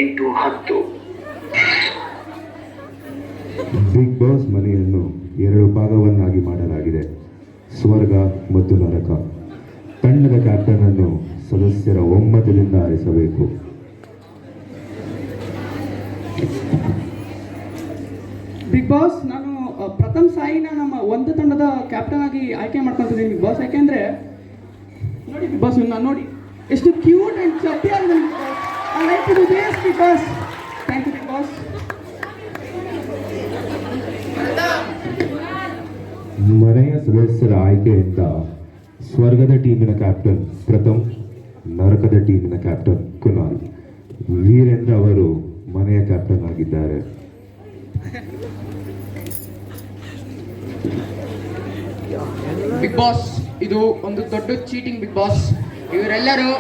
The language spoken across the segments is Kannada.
8:10. ಬಿಗ್ ಬಾಸ್ ಮನೆಯನ್ನು 2 ಭಾಗವನ್ನಾಗಿ ಮಾಡಲಾಗಿದೆ, ಸ್ವರ್ಗ ಮತ್ತು ನರಕ. ತಂಡದ ಕ್ಯಾಪ್ಟನ್ ಅನ್ನು ಸದಸ್ಯರ ಒಮ್ಮತದಿಂದ ಆರಿಸಬೇಕು. ಬಿಗ್ ಬಾಸ್, ನಾನು ಪ್ರಥಮ್ ಸಾಯಿನ ನಮ್ಮ ಒಂದು ತಂಡದ ಕ್ಯಾಪ್ಟನ್ ಆಗಿ ಆಯ್ಕೆ ಮಾಡ್ಕೊತಿದ್ದೀನಿ ಬಿಗ್ ಬಾಸ್. ಯಾಕೆಂದ್ರೆ ನೋಡಿ ಬಿಗ್ ಬಾಸ್, ನಾನು ನೋಡಿ ಎಷ್ಟು ಕ್ಯೂಟ್ ಅಂಡ್ ಚಪ್ಪಿ ಆಗಿದೆ I like to do this Bigg Boss. Thank you Bigg Boss. ಮನೆಯ ಸದಸ್ಯರ ಆಯ್ಕೆಯಿಂದ ಸ್ವರ್ಗದ ಟೀಮಿನ ಕ್ಯಾಪ್ಟನ್ ಪ್ರಥಮ್, ನರಕದ ಟೀಮಿನ ಕ್ಯಾಪ್ಟನ್ ಕುನಾಲ್. ವೀರೇಂದ್ರ ಅವರು ಮನೆಯ ಕ್ಯಾಪ್ಟನ್ ಆಗಿದ್ದಾರೆ. ಬಿಗ್ ಬಾಸ್, ಇದು ಒಂದು ದೊಡ್ಡ ಚೀಟಿಂಗ್ ಬಿಗ್ ಬಾಸ್. ಇವರೆಲ್ಲರೂ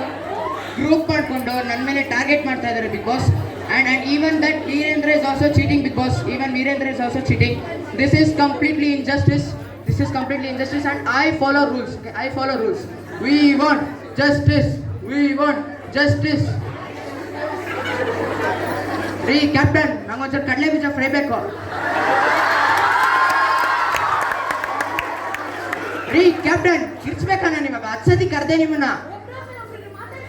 ಗ್ರೂಪ್ ಮಾಡಿಕೊಂಡು ನನ್ನ ಮೇಲೆ ಟಾರ್ಗೆಟ್ ಮಾಡ್ತಾ ಇದ್ದಾರೆ Bigg Boss. and even that Veerendra is also cheating big boss. Even Veerendra is also cheating. This is completely injustice. And I follow rules. Okay, I follow rules. We want justice. Re captain, nange onಚೂರು ಕಡಲೆ ಬೀಜ ಫ್ರೈ ಬೇಕು. ರೀ ಕ್ಯಾಪ್ಟನ್, ಕಿರ್ಚ್ಬೇಕಾ ನಾನು ಇವಾಗ? 10 ಸತಿ ಕರೆದೆ ನಿಮ್ಮನ್ನ.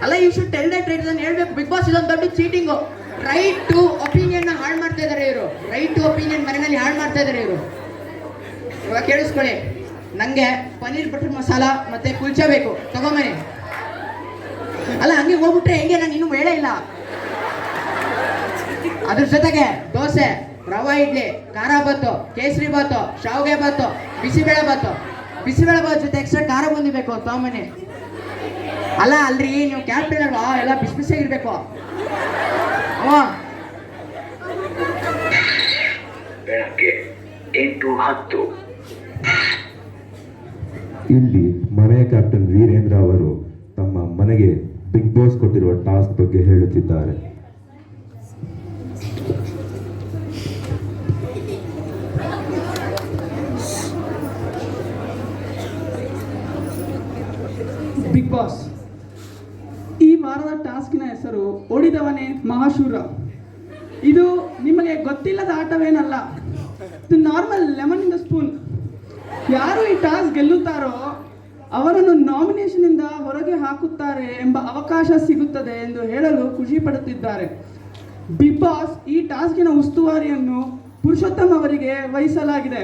ಅಲ್ಲ, you should tell that right ಅಂತ ಹೇಳ್ಬೇಕು. ಬಿಗ್ ಬಾಸ್ ಇದೊಂದು ದೊಡ್ಡ ಚೀಟಿಂಗು. ರೈಟ್ ಟು ಒಪಿನಿಯನ್ ಹಾಳು ಮಾಡ್ತಾ ಇದ್ದಾರೆ ಇವರು. ರೈಟ್ ಟು ಒಪಿನಿಯನ್ ಮನೆಯಲ್ಲಿ ಹಾಳು ಮಾಡ್ತಾ ಇದ್ದಾರೆ ಇವರು. ಇವಾಗ ಕೇಳಿಸ್ಕೊಳ್ಳಿ, ನಂಗೆ ಪನ್ನೀರ್ ಬಟರ್ ಮಸಾಲ ಮತ್ತೆ ಕುಲ್ಚಾ ಬೇಕು, ತಗೊಂಬನ್ನಿ. ಅಲ್ಲ, ಹಂಗೆ ಹೋಗ್ಬಿಟ್ರೆ ಹೆಂಗೆ? ನಾನು ಇನ್ನೂ ಹೇಳೇ ಇಲ್ಲ. ಅದ್ರ ಜೊತೆಗೆ ದೋಸೆ, ರವಾ ಇಡ್ಲಿ, ಖಾರ ಬಾತು, ಕೇಸರಿ ಬಾತು, ಶಾವಿಗೆ ಬಾತು, ಬಿಸಿಬೇಳೆ ಬಾತು ಜೊತೆ ಎಕ್ಸ್ಟ್ರಾ ಖಾರ ಬಂದಿಬೇಕು, ತಗೊಂಬನ್ನಿ. ಅಲ್ಲ ಅಲ್ರಿ, ನೀವು ಕ್ಯಾಪ್ಟನ್ ಅಲ್ವಾ, ಎಲ್ಲ ಬಿಸಿ ಬಿಸಿಯಾಗಿರ್ಬೇಕು. ಬೆಳಗ್ಗೆ 8:10. ಇಲ್ಲಿ ಮನೆಯ ಕ್ಯಾಪ್ಟನ್ ವೀರೇಂದ್ರ ಅವರು ತಮ್ಮ ಮನೆಗೆ ಬಿಗ್ ಬಾಸ್ ಕೊಟ್ಟಿರುವ ಟಾಸ್ಕ್ ಬಗ್ಗೆ ಹೇಳುತ್ತಿದ್ದಾರೆ. ಬಿಗ್ ಬಾಸ್, ಈ ವಾರದ ಟಾಸ್ಕಿನ ಹೆಸರು ಓಡಿದವನೇ ಮಹಾಶೂರ. ಇದು ನಿಮಗೆ ಗೊತ್ತಿಲ್ಲದ ಆಟವೇನಲ್ಲ. ಇದು normal lemon in the spoon. ಯಾರು ಈ ಟಾಸ್ಕ್ ಗೆಲ್ಲುತ್ತಾರೋ ಅವರನ್ನು ನಾಮಿನೇಷನ್ ಇಂದ ಹೊರಗೆ ಹಾಕುತ್ತಾರೆ ಎಂಬ ಅವಕಾಶ ಸಿಗುತ್ತದೆ ಎಂದು ಹೇಳಲು ಖುಷಿ ಪಡುತ್ತಿದ್ದಾರೆ. ಬಿಗ್ ಬಾಸ್ ಈ ಟಾಸ್ಕಿನ ಉಸ್ತುವಾರಿಯನ್ನು ಪುರುಷೋತ್ತಮ್ ಅವರಿಗೆ ವಹಿಸಲಾಗಿದೆ.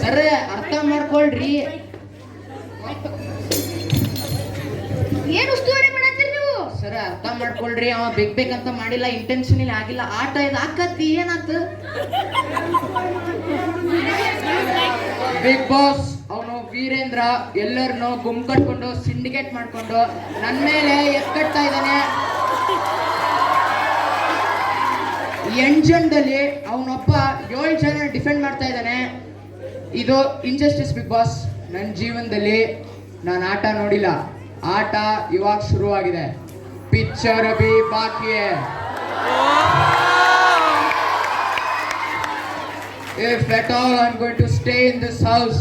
ಸರ್, ಅರ್ಥ ಮಾಡ್ಕೊಳ್ರಿ. ಏನು ಉಸ್ತುವಾರಿ ಮಾಡತ್ತೀರಿ ನೀವು? ಸರ್, ಅರ್ಥ ಮಾಡ್ಕೊಳ್ರಿ. ಅವ ಬೇಕಂತ ಮಾಡಿಲ್ಲ, ಇಂಟೆನ್ಷನಲಿ ಆಗಿಲ್ಲ. ಆಟ ಇದು ಆಕತ್ತಿ ಏನಾತ? ಬಿಗ್ ಬಾಸ್ ಅವನು ವೀರೇಂದ್ರ ಎಲ್ಲರನ್ನು ಗುಂಪು ಕಟ್ಕೊಂಡು ಸಿಂಡಿಕೇಟ್ ಮಾಡ್ಕೊಂಡು ನನ್ನ ಮೇಲೆ ಎತ್ಕಟ್ತಾ ಇದ್ದಾನೆ. 8 ಜನದಲ್ಲಿ ಅವನೊಬ್ಬ 7 ಜನ ಡಿಫೆಂಡ್ ಮಾಡ್ತಾ ಇದ್ದಾನೆ. ಇದು ಇಂಜಸ್ಟಿಸ್ ಬಿಗ್ ಬಾಸ್. ನನ್ನ ಜೀವನದಲ್ಲಿ ನಾನು ಆಟ ನೋಡಿಲ್ಲ. ಆಟ ಇವಾಗ ಶುರುವಾಗಿದೆ. ಪಿಕ್ಚರ್ ಅಭಿ ಬಾಕಿ high. If at all I'm going to stay in this house,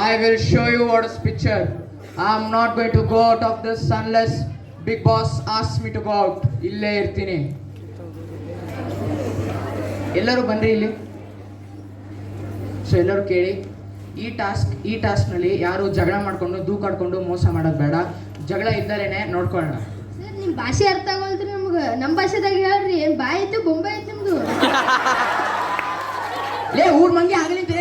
I will show you what is picture. I'm not going to go out of this unless Big Boss asks me to go out. ಇಲ್ಲೇ ಇರ್ತೀನಿ. ಎಲ್ಲರೂ ಬನ್ರಿ ಇಲ್ಲಿ. ಸೊ ಎಲ್ಲರೂ ಕೇಳಿ, ಈ ಟಾಸ್ಕ್ನಲ್ಲಿ ಯಾರು ಜಗಳ ಮಾಡ್ಕೊಂಡು ದೂಕಾಡ್ಕೊಂಡು ಮೋಸ ಮಾಡೋದು ಬೇಡ. ಜಗಳ ಇದ್ದರೇನೆ ನೋಡ್ಕೊಳ್ಳೋಣ. ಸರ್, ನಿಮ್ಮ ಭಾಷೆ ಅರ್ಥ ಆಗೋಲ್ರಿ ನಮ್ಗೆ. ನಮ್ಮ ಭಾಷೆದಾಗ ಹೇಳ್ರಿ. ಏನು ಬಾಯಿ ಐತೆ ಬೊಂಬೆ ಐತೆ ನಿಮ್ದು? ಲೇ ಊರ್ ಮಂಗಿ ಆಗಲಿಂದ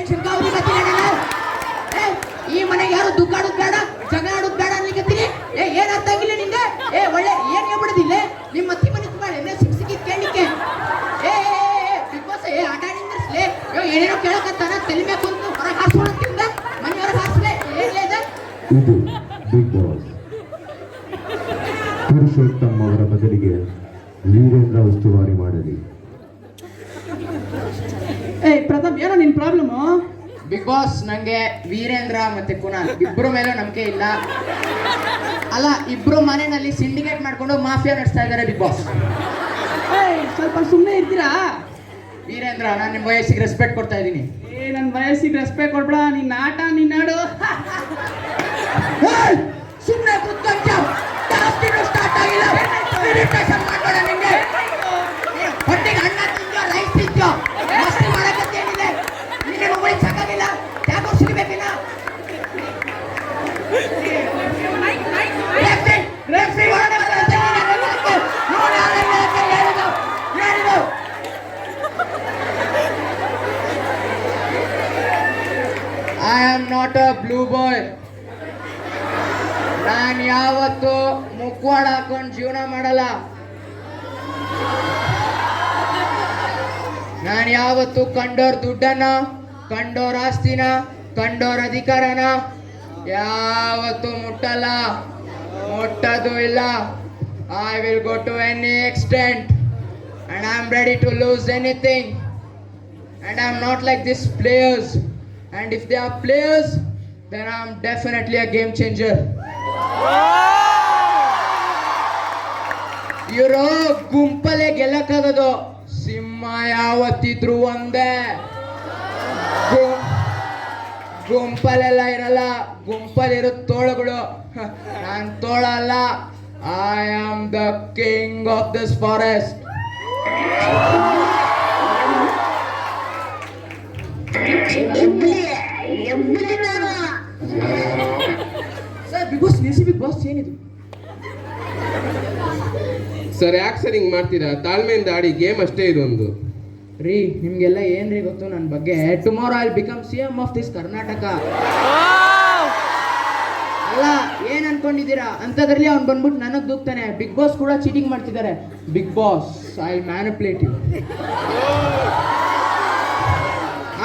ಈ ಮನೆಗೆ ಯಾರು ದುಃಖಾಡೋದು ಬೇಡ, ಜಗಳ ಆಡೋದು ಬೇಡ ಅನ್ಲಿಕ್ಕತ್ತೀನಿ. ಏನ್ ಅರ್ಥ ಆಗಿಲ್ಲ ನಿಂಗೆ? ಒಳ್ಳೆ ಏನ್ ಹೇಳ್ಬಿಡದಿಲ್ಲ ನಿಮ್ಮ ಅತ್ತಿ ಮನೆ ತುಂಬಾ ಸಿಕ್ಕಿದ್ ಕೇಳಲಿಕ್ಕೆ. ಬಿಗ್ ಬಾಸ್ ಆಟ ನಿಂದಿರ್ಸ್ಲೇ. ಏನೇನೋ ಕೇಳಕತ್ತಾನ, ತಲೆ ಕುಂತು ಹೊರಗೆ ಹಾರಿಸೋಣ, ಮನೆಯವ್ರಿಗೆ ಹಾರಿಸ್ಲೆ. ಏನ್ಲೇದ ಇದು ಬಿಗ್ ಬಾಸ್. ಪುರುಷೋತ್ತಮ್ ಅವರ ಬದಲಿಗೆ ವೀರೇಂದ್ರ ಉಸ್ತುವಾರಿ ಮಾಡಲಿ. ಪ್ರತಾಪ್, ಏನೋ ನಿನ್ ಪ್ರಾಬ್ಲಮ್? ಬಿಗ್ ಬಾಸ್ ನಂಗೆ ವೀರೇಂದ್ರ ಮತ್ತೆ ಕುನಾಲ್ ಇಬ್ರು ಮೇಲೂ ನಂಬಿಕೆ ಇಲ್ಲ. ಅಲ್ಲ, ಇಬ್ರು ಮನೆಯಲ್ಲಿ ಸಿಂಡಿಕೇಟ್ ಮಾಡ್ಕೊಂಡು ಮಾಫಿಯಾ ನಡೆಸ್ತಾ ಇದ್ದಾರೆ ಬಿಗ್ ಬಾಸ್. ಸ್ವಲ್ಪ ಸುಮ್ಮನೆ ಇರ್ತೀರಾ? ವೀರೇಂದ್ರ, ನಾನು ನಿಮ್ಮ ವಯಸ್ಸಿಗೆ ರೆಸ್ಪೆಕ್ಟ್ ಕೊಡ್ತಾ ಇದ್ದೀನಿ. ನನ್ನ ವಯಸ್ಸಿಗೆ ರೆಸ್ಪೆಕ್ಟ್ ಕೊಡ್ಬೇಡ, ನಿನ್ನ ಆಟ ನಿನ್ನಾಡು. ಸುಮ್ಮನೆ ಕುತ್ಕೊಂಡ ಸ್ಟಾರ್ಟ್ ಆಗಿಲ್ಲ, ಇರಿಟೇಷನ್ ಮಾಡ್ಬೇಡ. ನಿಂಗೆ ಹೊಟ್ಟೆಗೆ ಅನ್ನ ತಿಂದ್ಯೋ ರೈಸ್ ತಿಂದ್ಯೋ ಮಸ್ತಿ ಮಾಡಕ್ಕೆ ಏನಿದೆ? ನಿನ್ನೆ ಮೊಬೈಲ್ ಸಾಕಾಗಿಲ್ಲ, ಯಾಕೋ ಸಿಗಬೇಕಿಲ್ಲ. I am not a blue boy. ನಾನು ಯಾವತ್ತು ಮುಖವಾಡ ಹಾಕೊಂಡು ಜೀವನ ಮಾಡಲ್ಲ. ನಾನು ಯಾವತ್ತು ಕಂಡೋರ್ ದುಡ್ಡನ್ನ, ಕಂಡೋರ್ ಆಸ್ತಿನ, ಕಂಡೋರ್ ಅಧಿಕಾರನ ಯಾವತ್ತು ಮುಟ್ಟಲ್ಲ, ಮುಟ್ಟದು ಇಲ್ಲ. I will go to any extent and I am ready to lose anything. And I am not like these players. And if they are players, then I am definitely a game changer. ಇವರು ಗುಂಪಲ್ಲೇ ಗೆಲ್ಲಕ್ಕಾಗೋದು. ಸಿಂಹ ಯಾವತ್ತಿದ್ರು ಒಂದೇ, ಗುಂಪಲ್ಲೆಲ್ಲ ಇರಲ್ಲ. ಗುಂಪಲ್ಲಿರೋ ತೋಳುಗಳು. ನಾನು ತೋಳ ಅಲ್ಲ. I am the king of this forest. Sir, Bigg Boss ನಿಲ್ಸಿ. ಬಿಗ್ ಬಾಸ್ ಏನಿದು? ಸರ್, ಯಾಕೆ ಸರ್ ಹಿಂಗೆ ಮಾಡ್ತೀರಾ? ತಾಳ್ಮೆಯಿಂದ ಆಡಿ, ಗೇಮ್ ಅಷ್ಟೇ ಇದೊಂದು. ರೀ, ನಿಮ್ಗೆಲ್ಲ ಏನ್ರಿ ಗೊತ್ತು ನನ್ನ ಬಗ್ಗೆ? Tomorrow I become CM of this Karnataka. ಅಲ್ಲ, ಏನ್ ಅನ್ಕೊಂಡಿದ್ದೀರಾ? ಅಂಥದ್ರಲ್ಲಿ ಅವ್ನು ಬಂದ್ಬಿಟ್ಟು ನನಗೆ ದೂಕ್ತಾನೆ. ಬಿಗ್ ಬಾಸ್ ಕೂಡ ಚೀಟಿಂಗ್ ಮಾಡ್ತಿದ್ದಾರೆ. Bigg boss, I manipulate you.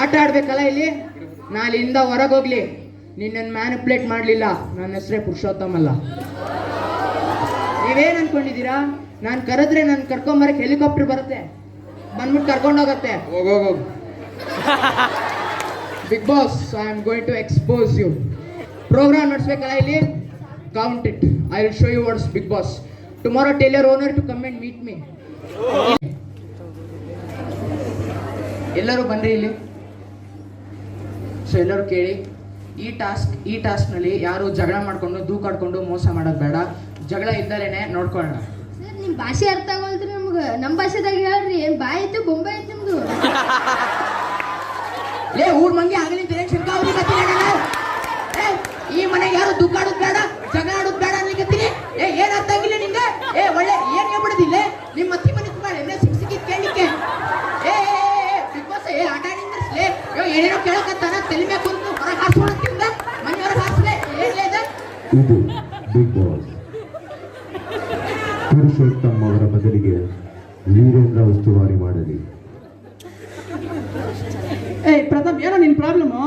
ಆಟ ಆಡ್ಬೇಕಲ್ಲ ಇಲ್ಲಿ. ನಾಳಿಂದ ಹೊರಗೋಗ್ಲಿ. ನಿನ್ನನ್ನು ಮ್ಯಾನಿಪುಲೇಟ್ ಮಾಡಲಿಲ್ಲ, ನನ್ನ ಹೆಸರೇ ಪುರುಷೋತ್ತಮ ಅಲ್ಲ. ನೀವೇನು ಅನ್ಕೊಂಡಿದ್ದೀರಾ? ನಾನು ಕರೆದ್ರೆ ನಾನು ಕರ್ಕೊಂಬರಕ್ಕೆ ಹೆಲಿಕಾಪ್ಟರ್ ಬರುತ್ತೆ, ಬಂದ್ಬಿಟ್ಟು ಕರ್ಕೊಂಡೋಗತ್ತೆ. ಹೋಗೋಗೋ. Big boss, I am going to expose you. Program ನಡೆಸ್ಬೇಕಲ್ಲ ಇಲ್ಲಿ. Count it. I will show you what's big boss. Tomorrow tell your owner to come and meet me. ಎಲ್ಲರೂ ಬನ್ರಿ ಇಲ್ಲಿ. ಸೊ ಎಲ್ಲರೂ ಕೇಳಿ, ಈ ಟಾಸ್ಕ್ನಲ್ಲಿ ಯಾರು ಜಗಳ ಮಾಡ್ಕೊಂಡು ದೂಕಾಡ್ಕೊಂಡು ಮೋಸ ಮಾಡೋದು ಬೇಡ. ಜಗಳ ಇದ್ದಲೇನೆ ನೋಡ್ಕೊಳ್ಳೋಣ. ಸರ್, ನಿಮ್ಮ ಭಾಷೆ ಅರ್ಥ ಆಗೋಲ್ತ್ರಿ ನಮ್ಗೆ. ನಮ್ಮ ಭಾಷೆದಾಗ ಹೇಳ್ರಿ. ಏನು ಬಾಯ್ ಐತೆ ಬೊಂಬೆ ಐತೆ ನಿಮ್ದು? ಲೇ, ಊರ್ ಮಂಗಿ ಆಗಲಿ ಈ ಮನೆಗೆ ಯಾರು ದುಡ್ಡಾಡೋದು ಬೇಡ, ಜಗಳ ಆಡೋದು ಬೇಡ ಅನ್ಲಿಕ್ಕತ್ತೀನಿ. ಏನ್ ಅರ್ಥ ಆಗಿಲ್ಲ ನಿಂಗೆ? ಒಳ್ಳೆ ಏನ್ ಹೇಳ್ಬಿಡದಿಲ್ಲ. ನಿಮ್ಮ ಅತ್ತಿ ಮನೆ ತುಂಬಾ ಎಣ್ಣೆ ಸಿಕ್ಕಿದ್ ಕೇಳಲಿಕ್ಕೆ. ಬಿಗ್ ಬಾಸ್ ಆಟ ಆಡಿದ್ರೆ ಏನೇನೋ ಕೇಳಕತ್ತಾನ. ತಲೆ ಮೇಲೆ ಕುಂತು ಹೊರಗೆ ಹಾರಿಸ್ಕೊಳಕ್ಕಿಂತ ಮನೆಯವ್ರಿಗೆ ಹಾರಿಸ್ಲೆ. ಏನ್ಲೇ ಇದೆ ಇದು ಬಿಗ್ ಬಾಸ್. ಪುರುಷೋತ್ತಮ್ ಅವರ ಬದಲಿಗೆ ವೀರೇಂದ್ರ ಉಸ್ತುವಾರಿ ಮಾಡಲಿ. ಪ್ರತಾಪ್, ಏನೋ ನಿನ್ ಪ್ರಾಬ್ಲಮ್ಮು?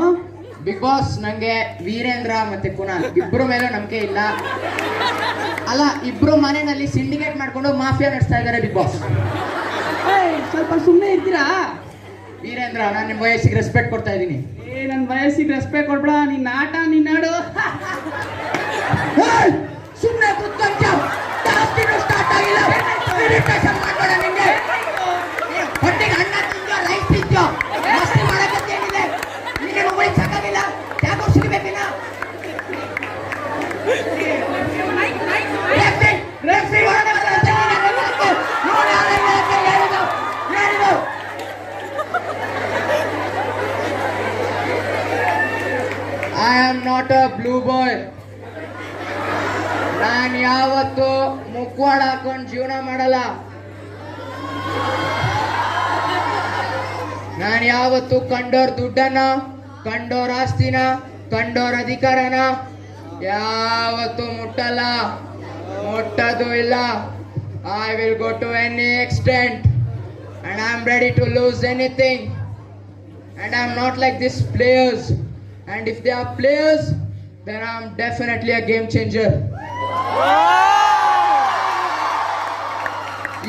ಬಿಗ್ ಬಾಸ್, ನಂಗೆ ವೀರೇಂದ್ರ ಮತ್ತೆ ಕುನಾಲ್ ಇಬ್ರು ಮೇಲೂ ನಂಬಿಕೆ ಇಲ್ಲ. ಅಲ್ಲ, ಇಬ್ರು ಮನೆಯಲ್ಲಿ ಸಿಂಡಿಕೇಟ್ ಮಾಡ್ಕೊಂಡು ಮಾಫಿಯಾ ನಡೆಸ್ತಾ ಇದ್ದಾರೆ ಬಿಗ್ ಬಾಸ್. ಸ್ವಲ್ಪ ಸುಮ್ಮನೆ ಇರ್ತೀರಾ? ವೀರೇಂದ್ರ, ನಾನು ನಿಮ್ಮ ವಯಸ್ಸಿಗೆ ರೆಸ್ಪೆಕ್ಟ್ ಕೊಡ್ತಾ ಇದ್ದೀನಿ. ನನ್ನ ವಯಸ್ಸಿಗೆ ರೆಸ್ಪೆಕ್ಟ್ ಕೊಡ್ಬೇಡ, ನಿನ್ನ ಆಟ ನಿನ್ನಾಡು. ಸುಮ್ಮನೆ ಕುತ್ಕೊಂಡ ಸ್ಟಾರ್ಟ್ ಆಗಿಲ್ಲ, ಇರಿಟೇಷನ್ ಮಾಡ್ಬೇಡ. ನಿಂಗೆ ಹೊಟ್ಟೆಗೆ ಅನ್ನ ತಿಂದ್ಯೋ ರೈಸ್ ತಿಂದ್ಯೋ ಮಸ್ತಿ ಮಾಡಕ್ಕೆ ಏನಿದೆ? ನಿನ್ನೆ ಮೊಬೈಲ್ ಸಾಕಾಗಿಲ್ಲ, ಯಾಕೋ ಸಿಗಬೇಕಿಲ್ಲ. I am not a blue boy. ನಾನು ಯಾವತ್ತು ಮುಖವಾಡ ಹಾಕೊಂಡು ಜೀವನ ಮಾಡಲ್ಲ. ನಾನು ಯಾವತ್ತು ಕಂಡೋರ್ ದುಡ್ಡನ್ನ, ಕಂಡೋರ್ ಆಸ್ತಿನ, ಕಂಡೋರ್ ಅಧಿಕಾರನ ಯಾವತ್ತು ಮುಟ್ಟಲ್ಲ, ಮುಟ್ಟದು ಇಲ್ಲ. I will go to any extent and I am ready to lose anything. And I am not like these players. And if they are players, then I am definitely a game changer.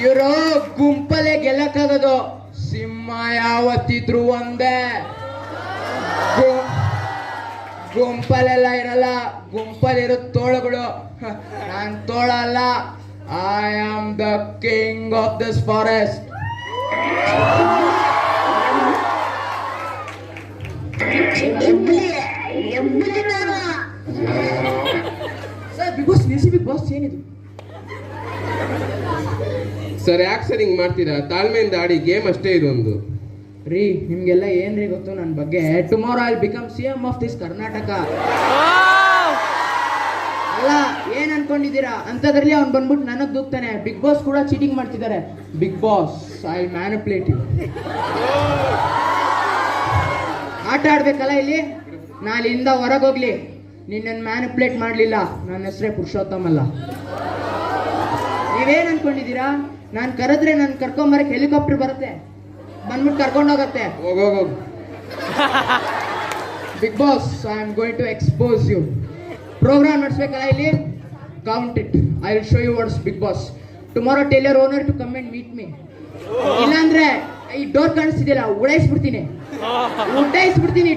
ಇವರು ಗುಂಪಲ್ಲೇ ಗೆಲ್ಲಕ್ಕಾಗೋದು. ಸಿಂಹ ಯಾವತ್ತಿದ್ರು ಒಂದೇ, ಗುಂಪಲ್ಲೆಲ್ಲ ಇರಲ್ಲ, ಗುಂಪಲ್ಲಿರೋ ತೋಳುಗಳು. ನಾನ್ ತೋಳ ಅಲ್ಲ, I am the king of this forest. Sir Bigg Boss ನಿಲ್ಸಿ, ಬಿಗ್ ಬಾಸ್ ಏನಿದು? ಸರ್ ಯಾಕೆ ಸರ್ ಹಿಂಗ್ ಮಾಡ್ತೀರಾ? ತಾಳ್ಮೆಯಿಂದ ಆಡಿ, ಗೇಮ್ ಅಷ್ಟೇ ಇದೊಂದು. ರೀ ನಿಮ್ಗೆಲ್ಲ ಏನ್ರಿ ಗೊತ್ತು ನನ್ನ ಬಗ್ಗೆ? Tomorrow I become CM of this Karnataka. ಅಲ್ಲ ಏನ್ ಅನ್ಕೊಂಡಿದ್ದೀರಾ? ಅಂತದ್ರಲ್ಲಿ ಅವ್ನು ಬಂದ್ಬಿಟ್ಟು ನನಗ್ ದೂಕ್ತಾನೆ. ಬಿಗ್ ಬಾಸ್ ಕೂಡ ಚೀಟಿಂಗ್ ಮಾಡ್ತಿದ್ದಾರೆ. Bigg boss I manipulate you. ಆಟ ಆಡ್ಬೇಕಲ್ಲ ಇಲ್ಲಿ. ನಾಳಿಂದ ಹೊರಗೋಗ್ಲಿ. ನಿನ್ನನ್ನು ಮ್ಯಾನಿಪುಲೇಟ್ ಮಾಡಲಿಲ್ಲ, ನನ್ನ ಹೆಸರೇ ಪುರುಷೋತ್ತಮ ಅಲ್ಲ. ನೀವೇನ್ ಅನ್ಕೊಂಡಿದ್ದೀರಾ? ನಾನು ಕರೆದ್ರೆ ನಾನು ಕರ್ಕೊಂಬರಕ್ಕೆ ಹೆಲಿಕಾಪ್ಟರ್ ಬರುತ್ತೆ, ಬಂದ್ಬಿಟ್ಟು ಕರ್ಕೊಂಡೋಗತ್ತೆ. ಹೋಗೋಗೋ. Big boss I am going to expose you. Program ನಡೆಸ್ಬೇಕಲ್ಲ ಇಲ್ಲಿ. Count it, I will show you what's big boss. Tomorrow tell your owner to come and meet me. ಇಲ್ಲಾಂದ್ರೆ ಈ ಡೋರ್ ಕಾಣಿಸ್ತಿದ್ದಿಲ್ಲ, ಉಡಾಯಿಸ್ಬಿಡ್ತೀನಿ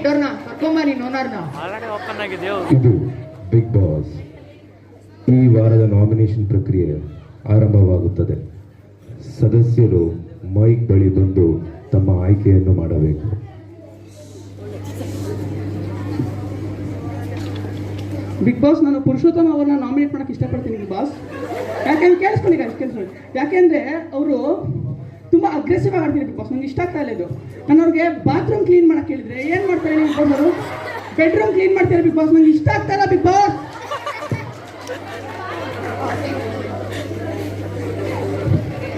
ಡೋರ್ನ. ಕರ್ಕೊಂಬ ನೀನ್ ಓನರ್ನ. ಇದು ಬಿಗ್ ಬಾಸ್. ಈ ವಾರದ ನಾಮಿನೇಷನ್ ಪ್ರಕ್ರಿಯೆ ಆರಂಭವಾಗುತ್ತದೆ. ಸದಸ್ಯರು ಮೈಕ್ ಬಳಿ ಬಂದು ತಮ್ಮ ಆಯ್ಕೆಯನ್ನು ಮಾಡಬೇಕು. ಬಿಗ್ ಬಾಸ್, ನಾನು ಪುರುಷೋತ್ತಮ ಅವ್ರನ್ನ ನಾಮಿನೇಟ್ ಮಾಡಕ್ಕೆ ಇಷ್ಟಪಡ್ತೀನಿ ಬಿಗ್ ಬಾಸ್. ಯಾಕೆಂದ್ರೆ ಕೇಳಿಸ್ಕೊಳ್ಳಿ. ಯಾಕೆಂದ್ರೆ ಅವರು ತುಂಬಾ ಅಗ್ರೆಸಿವ್ ಆಗಿ ಆಡ್ತೀನಿ ಬಿಗ್ ಬಾಸ್. ನಂಗೆ ಇಷ್ಟ ಆಗ್ತಾ ಇಲ್ಲ ಇದು. ನಾನು ಅವ್ರಿಗೆ ಬಾತ್ರೂಮ್ ಕ್ಲೀನ್ ಮಾಡಕ್ಕೆ ಹೇಳಿದ್ರೆ ಏನ್ ಮಾಡ್ತಾರೆ ಬಿಗ್ ಬಾಸ್ ಅವರು? ಬೆಡ್ರೂಮ್ ಕ್ಲೀನ್ ಮಾಡ್ತಾರೆ ಬಿಗ್ ಬಾಸ್. ನಂಗೆ ಇಷ್ಟ ಆಗ್ತಾ ಇಲ್ಲ ಬಿಗ್ ಬಾಸ್.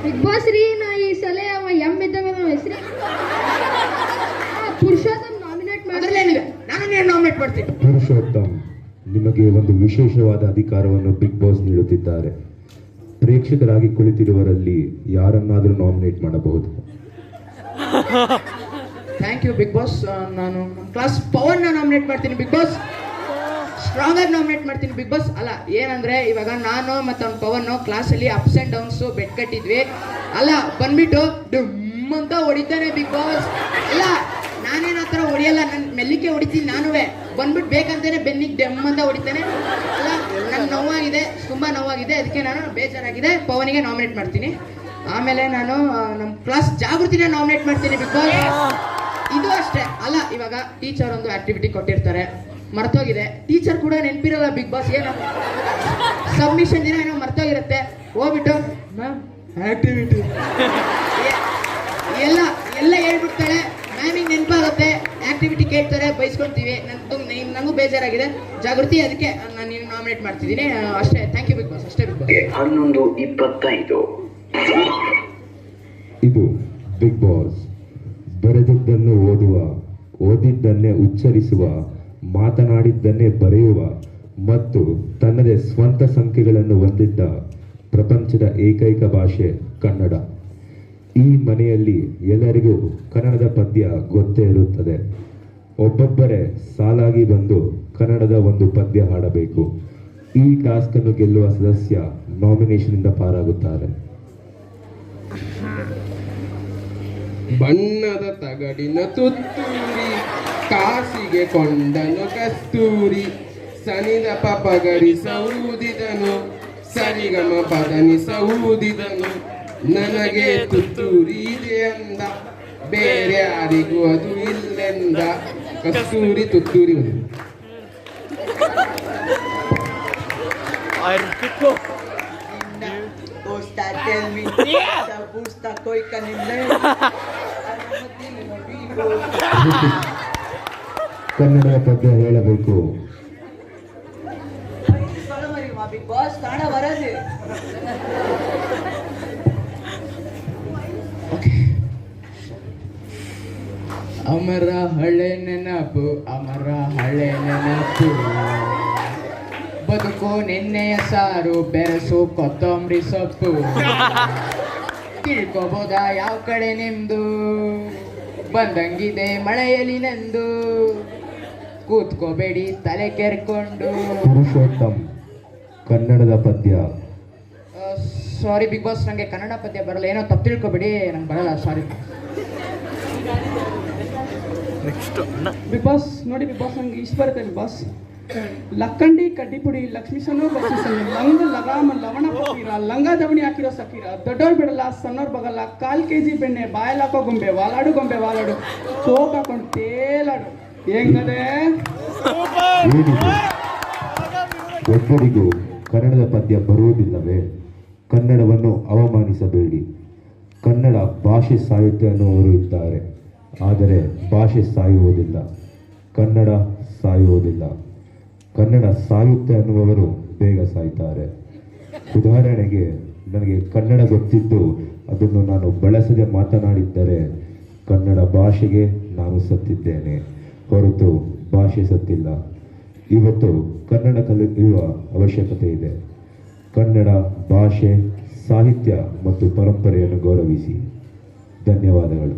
ಬಿಗ್ ಬಾಸ್ ರೀ, ನಾ ಈ ಸಲ ಅವ ಇದ್ದಾಗ ನಾವು ಹೆಸರು ಪುರುಷೋತ್ತಮ್ ನಾಮಿನೇಟ್ ಮಾಡಿದ್ರೆ ನಾನು ನಾಮಿನೇಟ್ ಮಾಡ್ತೀನಿ. ಪುರುಷೋತ್ತಮ್, ನಿಮಗೆ ಒಂದು ವಿಶೇಷವಾದ ಅಧಿಕಾರವನ್ನು ಬಿಗ್ ಬಾಸ್ ನೀಡುತ್ತಿದ್ದಾರೆ. ಪ್ರೇಕ್ಷಕರಾಗಿ ಕುಳಿತಿರುವರಲ್ಲಿ ಯಾರನ್ನಾದರೂ ನಾಮಿನೇಟ್ ಮಾಡಬಹುದು. Thank you Bigg Boss. ನಾನು ಕ್ಲಾಸ್ ಪವನ್ ನಾಮಿನೇಟ್ ಮಾಡ್ತೀನಿ ಬಿಗ್ ಬಾಸ್. ಸ್ಟ್ರಾಂಗ್ ಆಗಿ ನಾಮಿನೇಟ್ ಮಾಡ್ತೀನಿ ಬಿಗ್ ಬಾಸ್. ಅಲ್ಲ ಏನಂದ್ರೆ ಇವಾಗ ನಾನು ಮತ್ತು ಅವ್ನ ಪವನ್ ಕ್ಲಾಸಲ್ಲಿ ಅಪ್ಸ್ ಅಂಡ್ ಡೌನ್ಸ್ ಬೆಡ್ ಕಟ್ಟಿದ್ವಿ. ಅಲ್ಲ ಬಂದ್ಬಿಟ್ಟು ಡುಮ್ ಅಂತ ಹೊಡಿತಾನೆ ಬಿಗ್ ಬಾಸ್. ಅಲ್ಲ ನಾನೇನ ಹತ್ರ ಹೊಡಿಯಲ್ಲ, ನನ್ನ ಮೆಲ್ಲಿಕೆ ಹೊಡಿತೀನಿ ನಾನುವೇ. ಬಂದ್ಬಿಟ್ಟು ಬೇಕಂತಾನೆ ಬೆನ್ನಿಗೆ ಡೆಮ್ ಅಂತ ಹೊಡಿತಾನೆ. ಅಲ್ಲ ನಂಗೆ ನೋವಾಗಿದೆ, ತುಂಬಾ ನೋವಾಗಿದೆ, ಅದಕ್ಕೆ ನಾನು ಬೇಜಾರಾಗಿದೆ. ಪವನಿಗೆ ನಾಮಿನೇಟ್ ಮಾಡ್ತೀನಿ. ಆಮೇಲೆ ನಾನು ನಮ್ಮ ಕ್ಲಾಸ್ ಜಾಗೃತಿನ ನಾಮಿನೇಟ್ ಮಾಡ್ತೀನಿ ಬಿಗ್ ಬಾಸ್. ಇದು ಅಷ್ಟೇ ಅಲ್ಲ, ಇವಾಗ ಟೀಚರ್ ಒಂದು ಆಕ್ಟಿವಿಟಿ ಕೊಟ್ಟಿರ್ತಾರೆ, ಮರ್ತೋಗಿದೆ. ಟೀಚರ್ ಕೂಡ ನೆನಪಿರಲ್ಲ ಬಿಗ್ ಬಾಸ್. ಏನೋ ಸಬ್ಮಿಷನ್ ದಿನ ಏನೋ ಮರ್ತೋಗಿರುತ್ತೆ. ಹೋಗ್ಬಿಟ್ಟು ಮ್ಯಾಮ್ ಆಕ್ಟಿವಿಟಿ ಎಲ್ಲ ಹೇಳ್ಬಿಡ್ತಾಳೆ. ಮ್ಯಾಮಿಗೆ ನೆನಪಾಗುತ್ತೆ, ಆಕ್ಟಿವಿಟಿ ಕೇಳ್ತಾರೆ, ಬೈಸ್ಕೊಳ್ತೀವಿ. ನನಗೂ ಬೇಜಾರಾಗಿದೆ. ಜಾಗೃತಿ, ಅದಕ್ಕೆ ನಾನು ನೀನು ನಾಮಿನೇಟ್ ಮಾಡ್ತಿದ್ದೀನಿ ಅಷ್ಟೇ. Thank you Bigg Boss. ಅಷ್ಟೇ ಬಿಗ್ ಬಾಸ್. 11:25. ಇದು ಬಿಗ್ ಬಾಸ್. ಬರೆದದ್ದನ್ನು ಓದುವ, ಓದಿದ್ದನ್ನೇ ಉಚ್ಚರಿಸುವ, ಮಾತನಾಡಿದ್ದನ್ನೇ ಬರೆಯುವ ಮತ್ತು ತನ್ನದೇ ಸ್ವಂತ ಸಂಖ್ಯೆಗಳನ್ನು ಹೊಂದಿದ್ದ ಪ್ರಪಂಚದ ಏಕೈಕ ಭಾಷೆ ಕನ್ನಡ. ಈ ಮನೆಯಲ್ಲಿ ಎಲ್ಲರಿಗೂ ಕನ್ನಡದ ಪದ್ಯ ಗೊತ್ತೇ ಇರುತ್ತದೆ. ಒಬ್ಬೊಬ್ಬರೇ ಸಾಲಾಗಿ ಬಂದು ಕನ್ನಡದ ಒಂದು ಪದ್ಯ ಹಾಡಬೇಕು. ಈ ಟಾಸ್ಕ್ ಅನ್ನು ಗೆಲ್ಲುವ ಸದಸ್ಯ ನಾಮಿನೇಷನ್ ಇಂದ ಪಾರಾಗುತ್ತಾರೆ. ಬಣ್ಣದ ತಗಡಿನ ತುತ್ತೂರಿ, ಕಾಸಿಗೆ ಕೊಂಡನು ಕಸ್ತೂರಿ, ಸನಿದ ಪಪಗರಿ ಸೌದಿದನು, ಸರಿಗಮ ಪದನಿ ಸೌದಿದನು, ನನಗೆ ತುತ್ತೂರಿ ಇದೆ ಅಂದ, ಬೇರೆ ಯಾರಿಗೂ ಅದು ಇಲ್ಲೆಂದ. ಕಸ್ತೂರಿ ತುತ್ತೂರಿ ಒಂದು. ಕನ್ನಡ ಪದ್ಯ ಹೇಳಬೇಕು. ಅಮರ ಹಳೆ ನೆನಪು, ಅಮರ ಹಳೆ ನೆನಪು, ಬದುಕು ನಿನ್ನೆಯ ಸಾರು, ಬೆರಸು ಕೊತ್ತಂಬರಿ ಸೊಪ್ಪು. ತಿಳ್ಕೊಬೋದ ಯಾವ ಕಡೆ ನಿಮ್ದು, ಬಂದಂಗಿದೆ ಮಳೆಯಲ್ಲಿ ನಂದು, ಕೂತ್ಕೋಬೇಡಿ ತಲೆ ಕೆರ್ಕೊಂಡು. ಪುರುಷೋತ್ತಮ್, ಕನ್ನಡದ ಪದ್ಯ. ಸಾರಿ ಬಿಗ್ ಬಾಸ್, ನನಗೆ ಕನ್ನಡ ಪದ್ಯ ಬರಲ್ಲ. ಏನೋ ತಪ್ಪು ತಿಳ್ಕೊಬೇಡಿ, ನಂಗೆ ಬರಲ್ಲ. ಸಾರಿ. ಬಿಗ್ ಬಾಸ್ ನೋಡಿ, ಬಿಗ್ ಬಾಸ್ ನಂಗೆ ಇಷ್ಟ ಬರುತ್ತೆ ಬಿಗ್ ಬಾಸ್. ಲಕ್ಕಂಡಿ ಕಡ್ಡಿಪುಡಿ ಲಕ್ಷ್ಮೀಸನು ಬಕ್ಷಿಸನು ಲಂಗ ಲಗಾಮ ಲವಣ ಫಕೀರ ಲಂಗ ದವಣಿ ಹಾಕಿರೋ ಸಕೀರ ದೊಡ್ಡೋರ್ ಬಿಡಲ್ಲ ಸಣ್ಣೋರ್ ಬಗಲ್ಲ 1/4 kg ಬೆಣ್ಣೆ ಬಾಯಲ್ ಹಾಕೋ ಗೊಂಬೆ ವಾಲಾಡು ಸೋಪ್ ಹಾಕೊಂಡು ತೇಲಾಡು. ಹೆಂಗದೆ? ಏನಿದು? ಒಬ್ಬರಿಗೂ ಕನ್ನಡದ ಪದ್ಯ ಬರುವುದಿಲ್ಲವೇ? ಕನ್ನಡವನ್ನು ಅವಮಾನಿಸಬೇಡಿ. ಕನ್ನಡ ಭಾಷೆ ಸಾಯುತ್ತೆ ಅನ್ನುವರು ಇದ್ದಾರೆ, ಆದರೆ ಭಾಷೆ ಸಾಯುವುದಿಲ್ಲ. ಕನ್ನಡ ಸಾಯುವುದಿಲ್ಲ. ಕನ್ನಡ ಸಾಯುತ್ತೆ ಅನ್ನುವವರು ಬೇಗ ಸಾಯ್ತಾರೆ. ಉದಾಹರಣೆಗೆ, ನನಗೆ ಕನ್ನಡ ಗೊತ್ತಿದ್ದು ಅದನ್ನು ನಾನು ಬಳಸದೆ ಮಾತನಾಡಿದ್ದರೆ ಕನ್ನಡ ಭಾಷೆಗೆ ನಾನು ಸತ್ತಿದ್ದೇನೆ ಹೊರತು ಭಾಷೆ ಸತ್ತಿಲ್ಲ. ಇವತ್ತು ಕನ್ನಡ ಕಲಿಯುವ ಅವಶ್ಯಕತೆ ಇದೆ. ಕನ್ನಡ ಭಾಷೆ, ಸಾಹಿತ್ಯ ಮತ್ತು ಪರಂಪರೆಯನ್ನು ಗೌರವಿಸಿ. ಧನ್ಯವಾದಗಳು.